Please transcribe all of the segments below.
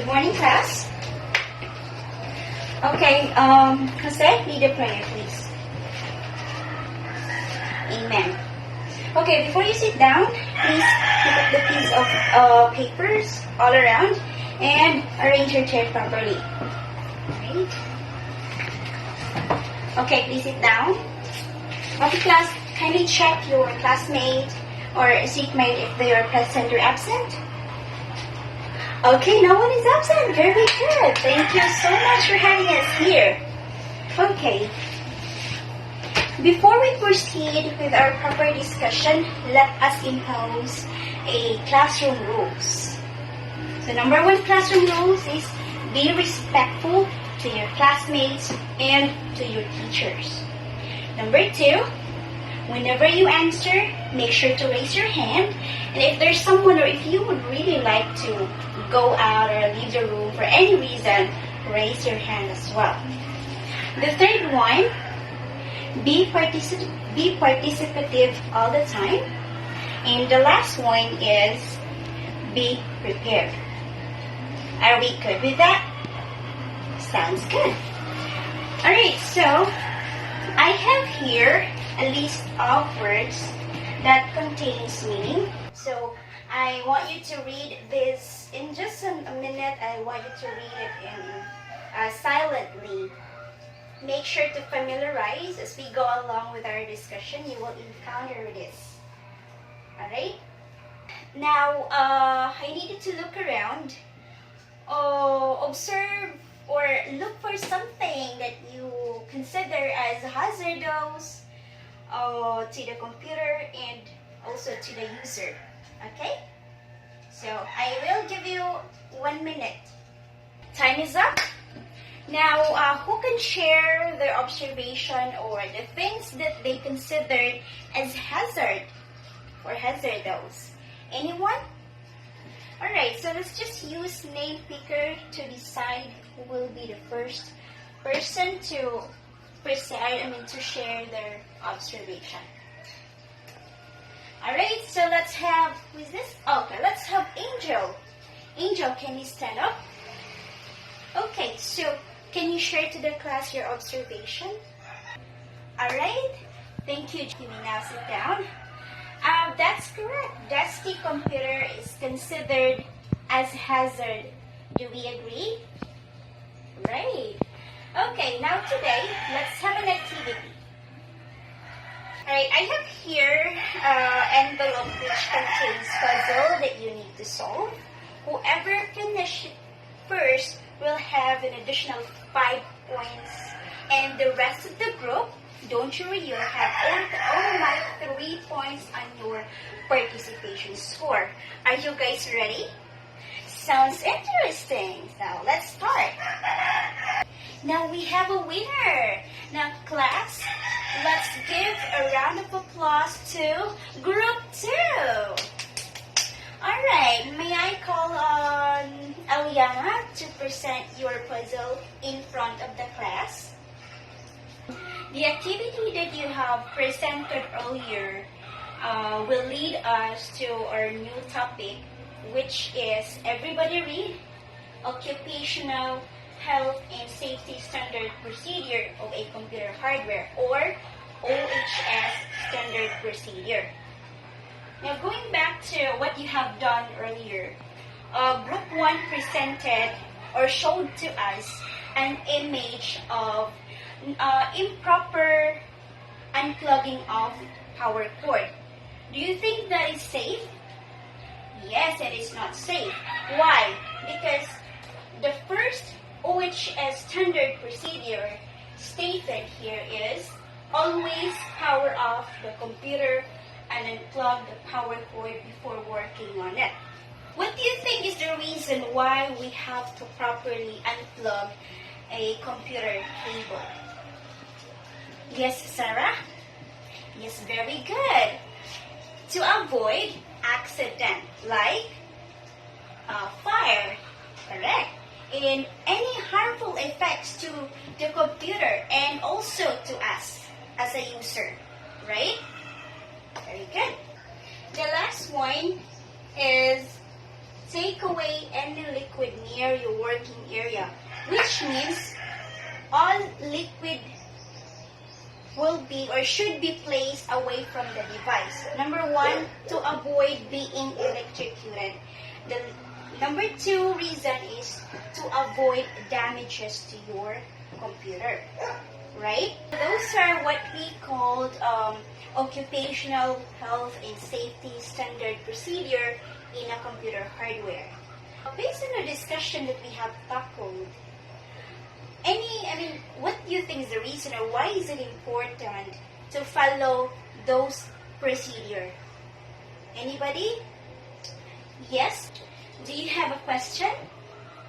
Good morning, class. Okay, Jose, lead a prayer, please. Amen. Okay, before you sit down, please pick up the piece of papers all around and arrange your chair properly. Okay. Okay, please sit down. Okay, class, kindly check your classmate or seatmate if they are present or absent. Okay, no one is absent. Very good. Thank you so much for having us here. Okay. Before we proceed with our proper discussion, let us impose a classroom rules. So number one classroom rules is be respectful to your classmates and to your teachers. Number two, whenever you answer, make sure to raise your hand. And if there's someone or if you would really like to go out or leave the room for any reason, raise your hand as well. The third one, be participative all the time. And the last one is be prepared. Are we good with that? Sounds good. Alright, so I have here a list of words that contains meaning. So I want you to read this in just a minute. I want you to read it in silently. Make sure to familiarize as we go along with our discussion. You will encounter this. Alright? Now, I need you to look around. Observe or look for something that you consider as hazardous to the computer and also to the user. Okay? So, I will give you 1 minute. Time is up. Now, who can share their observation or the things that they considered as hazard or hazardous? Anyone? Alright, so let's just use name picker to decide who will be the first person to share their observation. Alright, so let's have, who is this? Okay, let's have Angel. Angel, can you stand up? Okay, so can you share to the class your observation? Alright, thank you. You may now sit down. That's correct. Dusty computer is considered as hazard. Do we agree? Right. Okay, now today, let's have an activity. Alright, I have here an envelope which contains puzzle that you need to solve. Whoever finishes first will have an additional 5 points. And the rest of the group, don't you worry, you'll have automatic 3 points on your participation score. Are you guys ready? Sounds interesting. Now, let's start. Now, we have a winner. Now, class, let's give a round of applause to Group 2. Alright, may I call on Eliana to present your puzzle in front of the class? The activity that you have presented earlier will lead us to our new topic, which is, everybody read, Occupational Health and Safety Standard Procedure of a Computer Hardware, or OHS Standard Procedure. Now, going back to what you have done earlier, Group 1 presented or showed to us an image of improper unplugging of power cord. Do you think that is safe? Yes, it is not safe. Why? Because the first OHS standard procedure stated here is always power off the computer and unplug the power cord before working on it. What do you think is the reason why we have to properly unplug a computer cable? Yes, Sarah? Yes, very good. To avoid accident like fire, correct? And any harmful effects to the computer and also to us as a user, right? Very good. The last one is take away any liquid near your or should be placed away from the device. Number one, to avoid being electrocuted. The number two reason is to avoid damages to your computer. Right? Those are what we called occupational health and safety standard procedure in a computer hardware. Based on the discussion that we have tackled, what do you think is the reason, or why is it important to follow those procedures? Anybody? Yes? Do you have a question?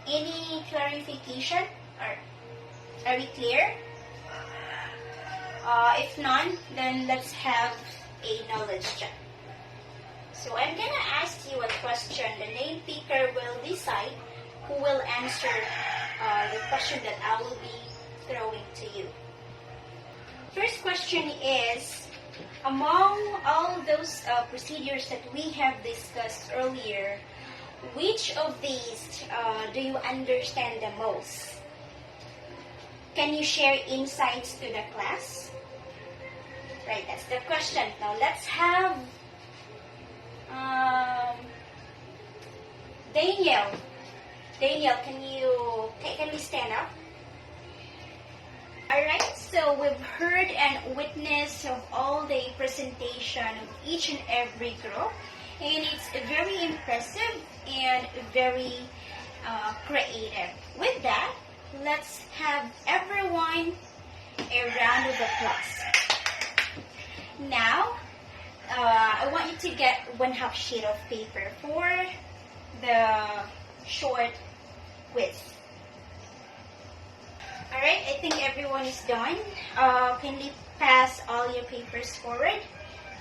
Any clarification? Or are we clear? If none, then let's have a knowledge check. So I'm gonna ask you a question. The name picker will decide who will answer the question that I will be throwing to you. First question is, among all those procedures that we have discussed earlier, which of these do you understand the most? Can you share insights to the class? Right, that's the question. Now let's have Daniel. Daniel, can we stand up? Alright, so we've heard and witnessed of all the presentation of each and every group, and it's very impressive and very creative. With that, let's have everyone a round of applause. Now, I want you to get 1/2 sheet of paper for the short quiz. Alright, I think everyone is done. Kindly pass all your papers forward.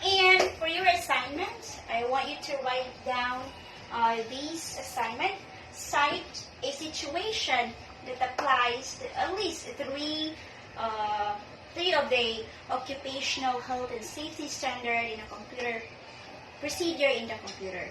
And for your assignment, I want you to write down these assignments. Cite a situation that applies to at least three of the occupational health and safety standard in a computer procedure in the computer.